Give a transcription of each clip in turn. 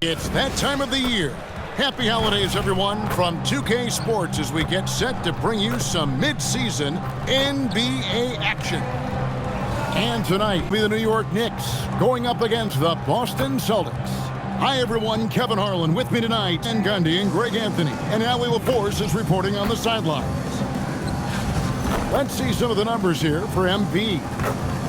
It's that time of the year. Happy holidays, everyone, from 2K Sports as we get set to bring you some mid-season NBA action. And tonight, will be the New York Knicks going up against the Boston Celtics. Hi, everyone. Kevin Harlan with me tonight, and Gundy and Greg Anthony. And Allie LaForce is reporting on the sidelines. Let's see some of the numbers here for MP.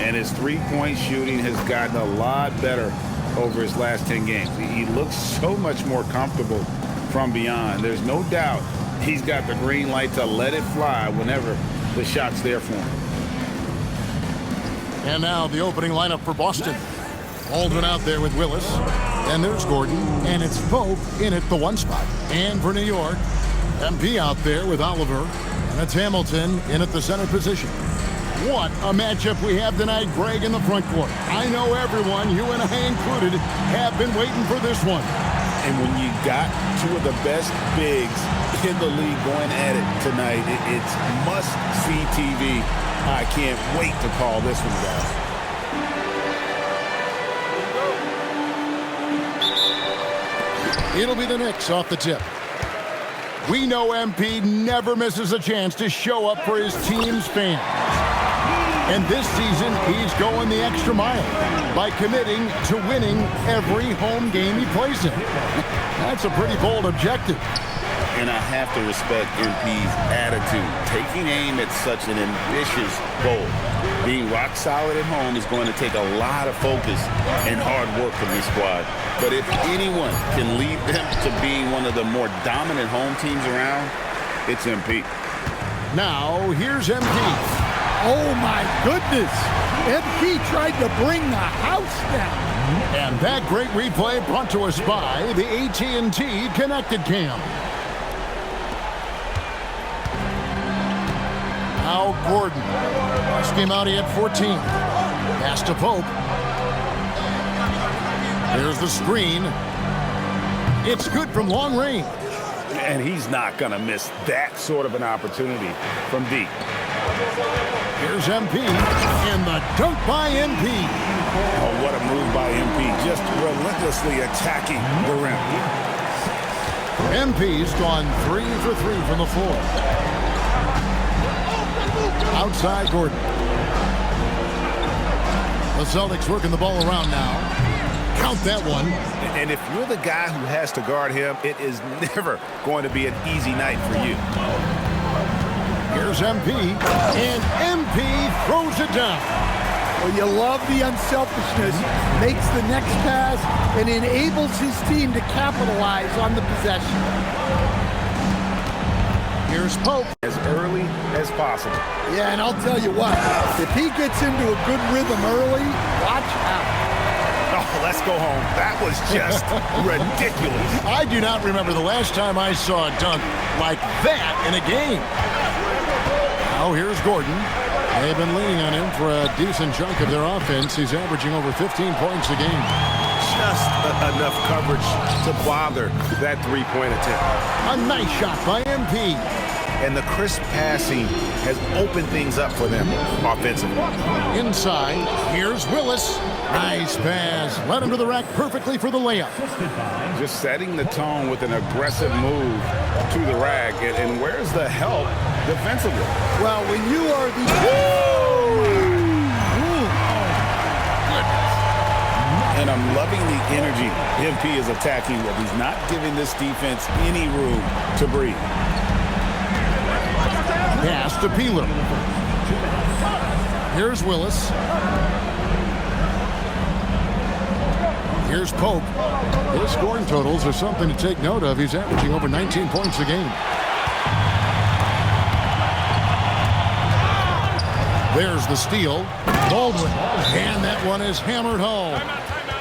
And his three-point shooting has gotten a lot better over his last 10 games. He looks so much more comfortable from beyond. There's no doubt he's got the green light to let it fly whenever the shot's there for him. And now the opening lineup for Boston. Aldrin out there with Willis. And there's Gordon. And it's Pope in at the one spot. And for New York, MP out there with Oliver. And it's Hamilton in at the center position. What a matchup we have tonight, Greg, in the front court. I know everyone, you and I included, have been waiting for this one. And when you got two of the best bigs in the league going at it tonight, it's must-see TV. I can't wait to call this one, guys. It'll be the Knicks off the tip. We know MP never misses a chance to show up for his team's fans. And this season, he's going the extra mile by committing to winning every home game he plays in. That's a pretty bold objective. And I have to respect MP's attitude. Taking aim at such an ambitious goal. Being rock solid at home is going to take a lot of focus and hard work from this squad. But if anyone can lead them to being one of the more dominant home teams around, it's MP. Now, here's MP. Oh, my goodness. MP tried to bring the house down. And that great replay brought to us by the AT&T Connected Cam. Now Gordon. Last game out, he had 14. Pass to Pope. There's the screen. It's good from long range. And he's not going to miss that sort of an opportunity from deep. Here's MP, and the dunk by MP. Oh, what a move by MP, just relentlessly attacking the rim. MP's gone 3 for 3 from the floor. Outside Gordon. The Celtics working the ball around now. Count that one. And if you're the guy who has to guard him, it is never going to be an easy night for you. Here's MP, and MP throws it down. Well, you love the unselfishness, makes the next pass, and enables his team to capitalize on the possession. Here's Pope. As early as possible. Yeah, and I'll tell you what, if he gets into a good rhythm early, watch out. Oh, let's go home. That was just ridiculous. I do not remember the last time I saw a dunk like that in a game. Now here's Gordon. They've been leaning on him for a decent chunk of their offense. He's averaging over 15 points a game. Just enough coverage to bother that three-point attempt. A nice shot by MP. And the crisp passing has opened things up for them offensively. Inside, here's Willis. Nice pass. Led him to the rack perfectly for the layup. Just setting the tone with an aggressive move to the rack. And where's the help defensively? Well, when you are the... And I'm loving the energy MP is attacking with. He's not giving this defense any room to breathe. Pass to Peeler. Here's Willis. Here's Pope. His scoring totals are something to take note of. He's averaging over 19 points a game. There's the steal. Baldwin. And that one is hammered home.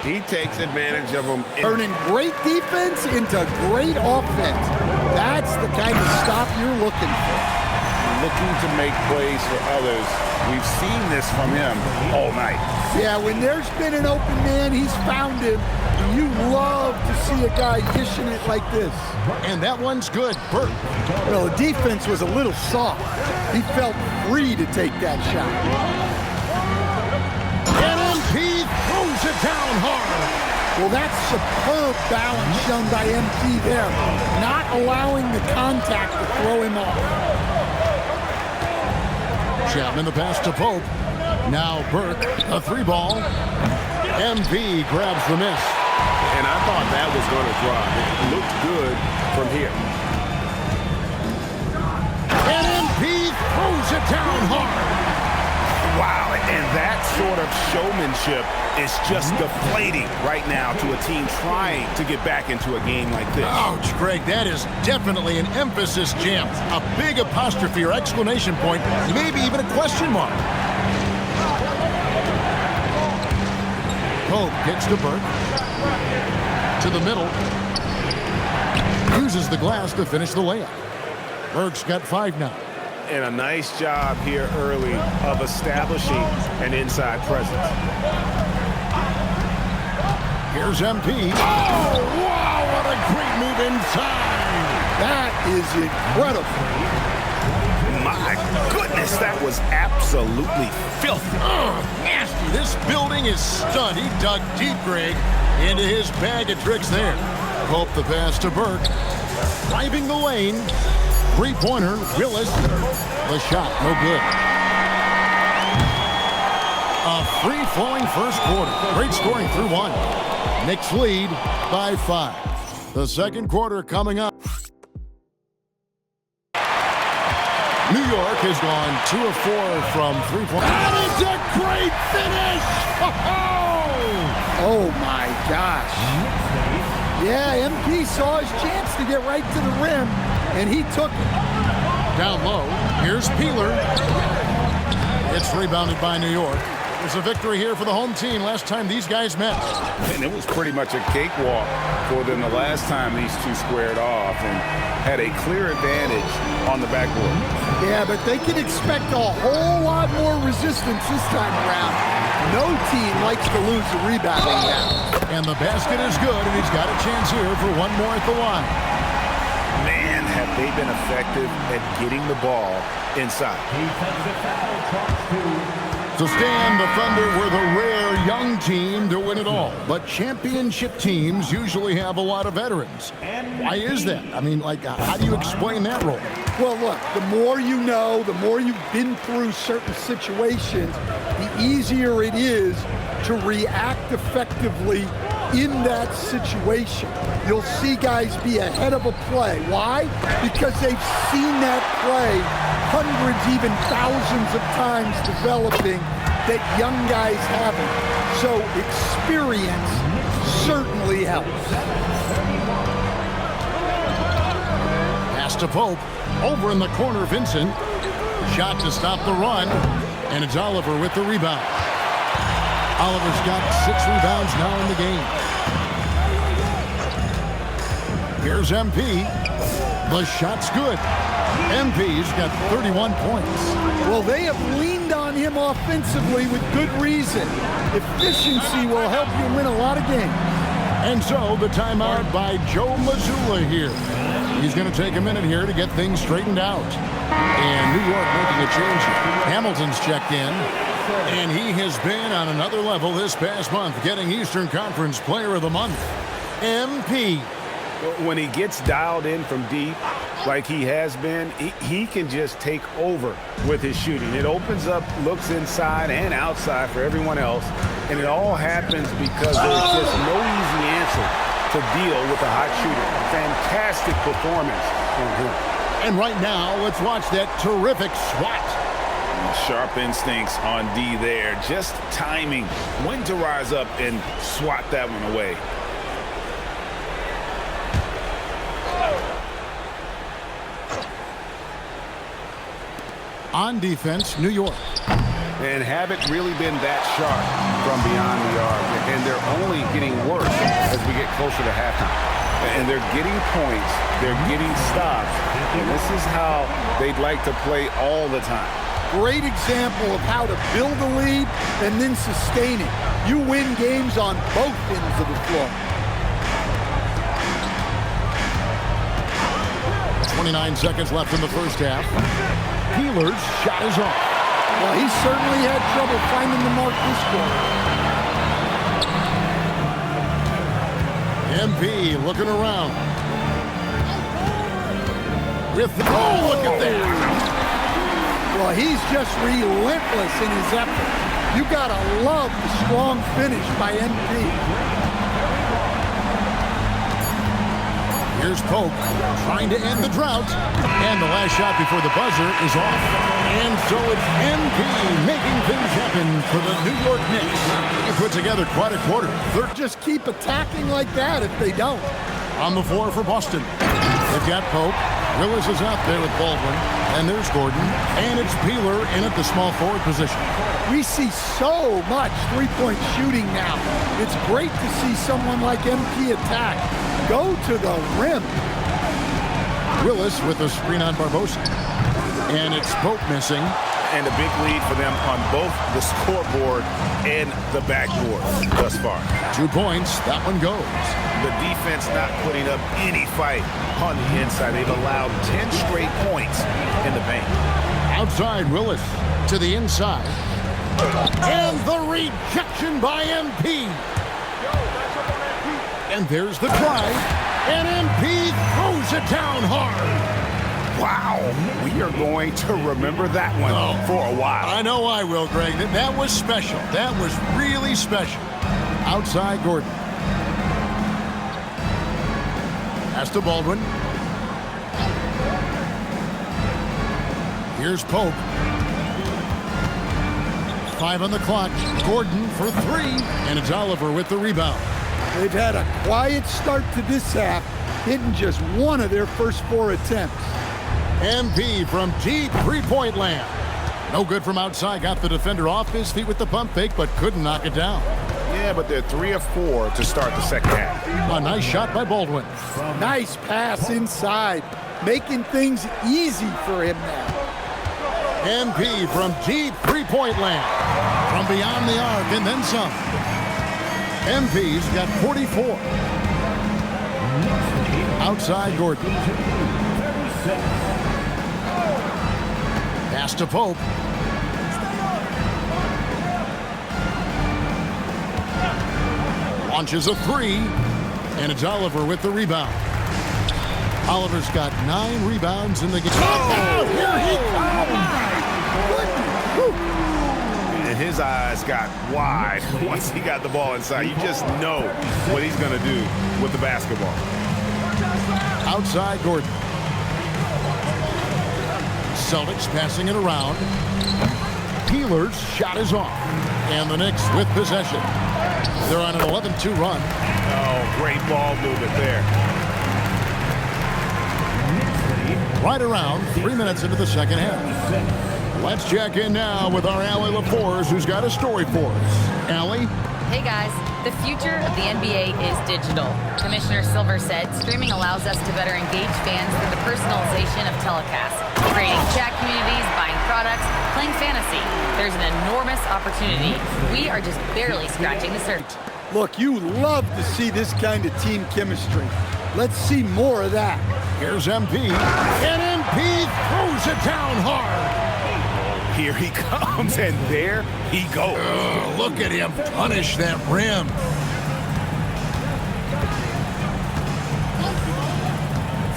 He takes advantage of them. Turning great defense into great offense. That's the kind of stop you're looking for. Looking to make plays for others. We've seen this from him all night. Yeah, when there's been an open man, he's found him. And you love to see a guy dishing it like this. And that one's good. Burt. Well, the defense was a little soft. He felt free to take that shot. And MP throws it down hard. Well, that's superb balance shown by MP there, not allowing the contact to throw him off. Chapman the pass to Pope. Now Burke, a three ball. MP grabs the miss. And I thought that was going to drop. It looked good from here. And MP throws it down hard. Wow, and that sort of showmanship is just deflating right now to a team trying to get back into a game like this. Ouch, Greg, that is definitely an emphasis jam. A big apostrophe or exclamation point, maybe even a question mark. Pope kicks to Burke. To the middle. Uses the glass to finish the layup. Burke's got 5 now. And a nice job here early of establishing an inside presence. Here's MP. Oh, wow, what a great move inside. That is incredible. My goodness, that was absolutely filthy. Nasty. This building is stunned. He dug deep, Greg, into his bag of tricks there. Hope the pass to Burke. Driving the lane. Three-pointer, Willis. The shot, no good. A free-flowing first quarter. Great scoring through 1. Knicks lead by 5. The second quarter coming up. New York has gone 2 of 4 from 3-point. That is a great finish! Oh, my gosh. Yeah, MP saw his chance to get right to the rim, and he took it. Down low, here's Peeler. It's rebounded by New York. There's a victory here for the home team last time these guys met. And it was pretty much a cakewalk for them the last time these two squared off and had a clear advantage on the backboard. Yeah, but they can expect a whole lot more resistance this time around. No team likes to lose the rebounding now. And the basket is good, and he's got a chance here for one more at the line. Man, have they been effective at getting the ball inside. To stand, the Thunder were the rare young team to win it all. But championship teams usually have a lot of veterans. Why is that? I mean, like, how do you explain that role? Well, look, the more you know, the more you've been through certain situations, the easier it is to react effectively in that situation. You'll see guys be ahead of a play. Why? Because they've seen that play hundreds, even thousands of times developing that young guys haven't. So experience certainly helps. Pass to Pope. Over in the corner, Vincent. Shot to stop the run. And it's Oliver with the rebound. Oliver's got 6 rebounds now in the game. Here's MP. The shot's good. MP's got 31 points. Well, they have leaned on him offensively with good reason. Efficiency will help you win a lot of games. And so the timeout by Joe Mazzulla here. He's going to take a minute here to get things straightened out. And New York making a change. Hamilton's checked in. And he has been on another level this past month, getting Eastern Conference Player of the Month. MP. When he gets dialed in from deep, like he has been, he can just take over with his shooting. It opens up looks inside and outside for everyone else, and it all happens because there's just no easy answer to deal with a hot shooter. Fantastic performance from him. And right now, let's watch that terrific swat. Sharp instincts on D there. Just timing when to rise up and swat that one away. On defense, New York. And haven't really been that sharp from beyond the arc. And they're only getting worse as we get closer to halftime. And they're getting points. They're getting stops. And this is how they'd like to play all the time. Great example of how to build a lead and then sustain it. You win games on both ends of the floor. 29 seconds left in the first half. Peeler's shot is off. Well, he certainly had trouble finding the mark this quarter. MP looking around. With oh, look at that. Well, he's just relentless in his effort. You gotta love the strong finish by MP. Here's Pope trying to end the drought. And the last shot before the buzzer is off. And so it's MP making things happen for the New York Knicks. He put together quite a quarter. Just keep attacking like that if they don't. On the floor for Boston. They've got Pope. Willis is out there with Baldwin. And there's Gordon. And it's Peeler in at the small forward position. We see so much three-point shooting now. It's great to see someone like MP attack. Go to the rim. Willis with a screen on Barbosa. And it's Pope missing. And a big lead for them on both the scoreboard and the backboard thus far. 2 points. That one goes. The defense not putting up any fight on the inside. They've allowed 10 straight points in the paint. Outside Willis to the inside. And the rejection by MP. And there's the drive. And MP throws it down hard. Wow, we are going to remember that one for a while. I know I will, Greg. That was special. That was really special. Outside Gordon. Pass to Baldwin. Here's Pope. 5 on the clock. Gordon for 3. And it's Oliver with the rebound. They've had a quiet start to this half, hitting just one of their first 4 attempts. MP from deep three-point land. No good from outside. Got the defender off his feet with the pump fake, but couldn't knock it down. Yeah, but they're 3 of 4 to start the second half. A nice shot by Baldwin. Nice pass inside, making things easy for him now. MP from deep three-point land. From beyond the arc and then some. MP's got 44. Outside Gordon. Pass to Pope. Launches a 3. And it's Oliver with the rebound. Oliver's got 9 rebounds in the game. Oh, here he comes! And his eyes got wide once he got the ball inside. You just know what he's going to do with the basketball. Outside Gordon. Celtics passing it around. Peeler's shot is off. And the Knicks with possession. They're on an 11-2 run. Oh, great ball movement there. Right around 3 minutes into the second half. Let's check in now with our Allie LaForce, who's got a story for us. Allie? Hey guys, the future of the NBA is digital. Commissioner Silver said streaming allows us to better engage fans through the personalization of telecasts, creating chat communities, buying products, playing fantasy. There's an enormous opportunity. We are just barely scratching the surface. Look, you love to see this kind of team chemistry. Let's see more of that. Here's MP. And MP throws it down hard. Here he comes, and there he goes. Look at him punish that rim.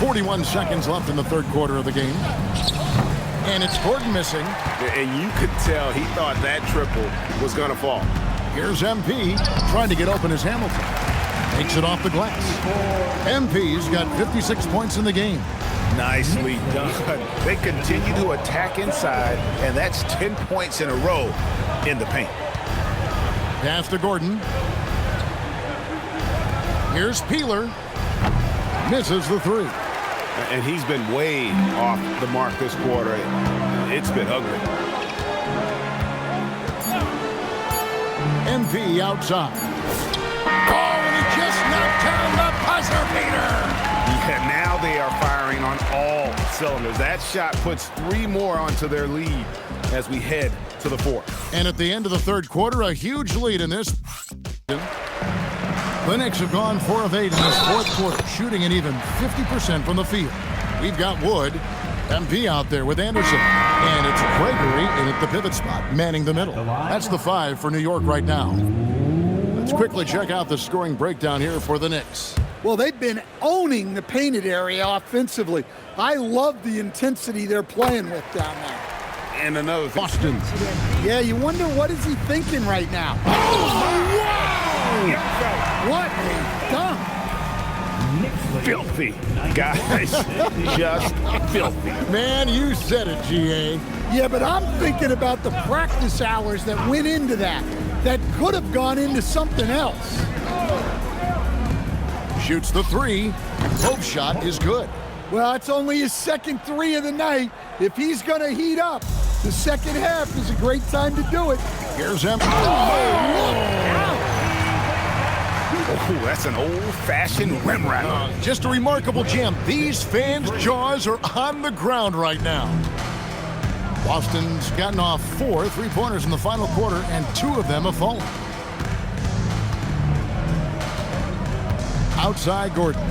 .41 seconds left in the third quarter of the game. And it's Gordon missing. And you could tell he thought that triple was going to fall. Here's MP trying to get open as Hamilton. Takes it off the glass. MP's got 56 points in the game. Nicely done. They continue to attack inside, and that's 10 points in a row in the paint. Pass to Gordon. Here's Peeler. Misses the 3. And he's been way off the mark this quarter. It's been ugly. MP outside. Oh, and he just knocked down the buzzer beater. Yeah, now they are firing on all cylinders. That shot puts 3 more onto their lead as we head to the fourth. And at the end of the third quarter, a huge lead in this. The Knicks have gone 4 of 8 in this fourth quarter, shooting an even 50% from the field. We've got Wood, MP out there with Anderson, and it's Gregory in at the pivot spot, manning the middle. That's the 5 for New York right now. Let's quickly check out the scoring breakdown here for the Knicks. Well, they've been owning the painted area offensively. I love the intensity they're playing with down there. And another thing. Boston. Yeah, you wonder what is he thinking right now. Oh, wow! What a dunk! Filthy, guys. Just filthy. Man, you said it, GA. Yeah, but I'm thinking about the practice hours that went into that could have gone into something else. Shoots the three. Hope shot is good. Well, it's only his second three of the night. If he's going to heat up, the second half is a great time to do it. Here's him. Oh, that's an old-fashioned rim wrap. Just a remarkable jam. These fans' jaws are on the ground right now. Boston's gotten off 4 3-pointers in the final quarter, and 2 of them have fallen. Outside Gordon.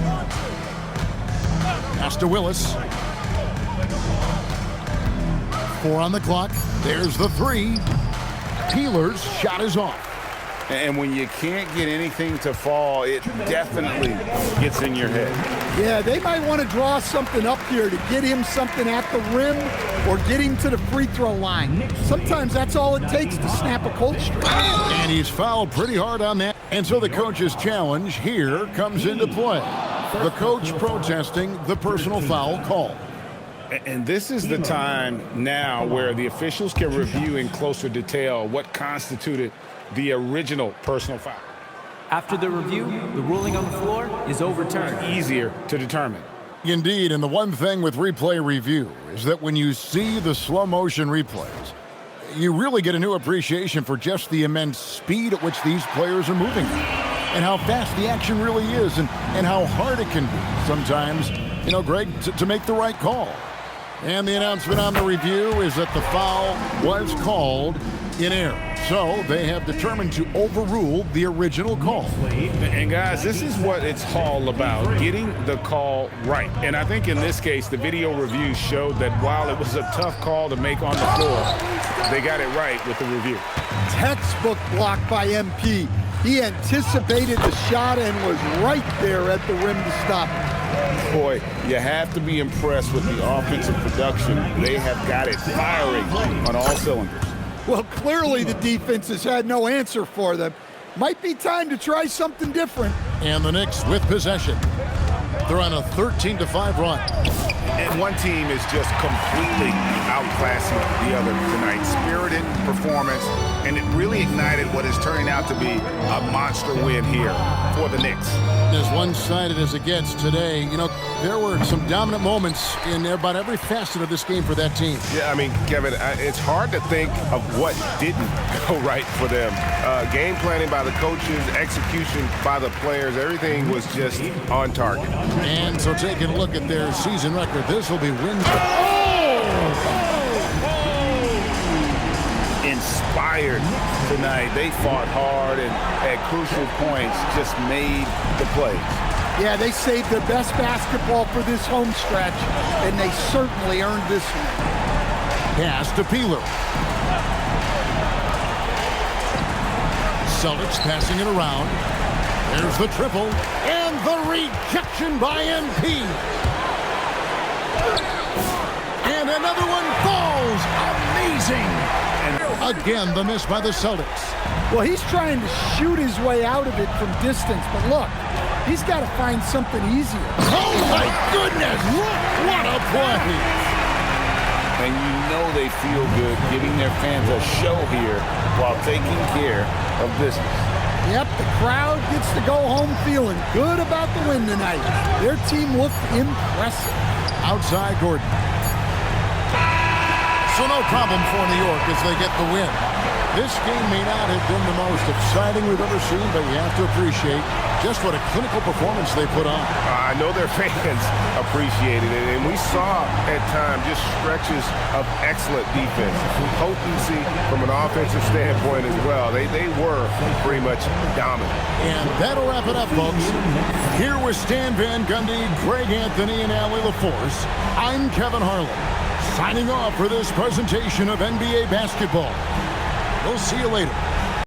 Pass to Willis. 4 on the clock. There's the 3. Peeler's shot is off. And when you can't get anything to fall, it definitely gets in your head. Yeah, they might want to draw something up here to get him something at the rim or get him to the free throw line. Sometimes that's all it takes to snap a cold streak. And he's fouled pretty hard on that. And so the coach's challenge here comes into play. The coach protesting the personal foul call. And this is the time now where the officials can review in closer detail what constituted the original personal foul. After the review, the ruling on the floor is overturned. Easier to determine. Indeed, and the one thing with replay review is that when you see the slow motion replays, you really get a new appreciation for just the immense speed at which these players are moving and how fast the action really is and how hard it can be sometimes, you know, Greg, to make the right call. And the announcement on the review is that the foul was called in error. So they have determined to overrule the original call. And guys, this is what it's all about, getting the call right. And I think in this case, the video review showed that while it was a tough call to make on the floor, they got it right with the review. Textbook block by MP. He anticipated the shot and was right there at the rim to stop it. Boy, you have to be impressed with the offensive production. They have got it firing on all cylinders. Well, clearly the defense has had no answer for them. Might be time to try something different. And the Knicks with possession. They're on a 13-5 run. And one team is just completely outclassing the other tonight. Spirited performance, and it really ignited what is turning out to be a monster win here for the Knicks. As one-sided as it gets today, you know, there were some dominant moments in about every facet of this game for that team. Yeah, I mean, Kevin, it's hard to think of what didn't go right for them. Game planning by the coaches, execution by the players, everything was just on target. And so taking a look at their season record, this will be wins. Inspired tonight. They fought hard and at crucial points just made the plays. Yeah, they saved their best basketball for this home stretch, and they certainly earned this one. Pass to Peeler. Celtics passing it around. There's the triple, and the rejection by MP. And another one falls. Amazing. And again, the miss by the Celtics. Well, he's trying to shoot his way out of it from distance, but look, he's got to find something easier. Oh, my goodness. What a play. And you know they feel good giving their fans a show here while taking care of business. Yep, the crowd gets to go home feeling good about the win tonight. Their team looked impressive. Outside Gordon. So no problem for New York as they get the win. This game may not have been the most exciting we've ever seen, but you have to appreciate just what a clinical performance they put on. I know their fans appreciated it, and we saw at times just stretches of excellent defense, potency from an offensive standpoint as well. They were pretty much dominant. And that'll wrap it up, folks. Here with Stan Van Gundy, Greg Anthony, and Allie LaForce, I'm Kevin Harlan, signing off for this presentation of NBA basketball. We'll see you later.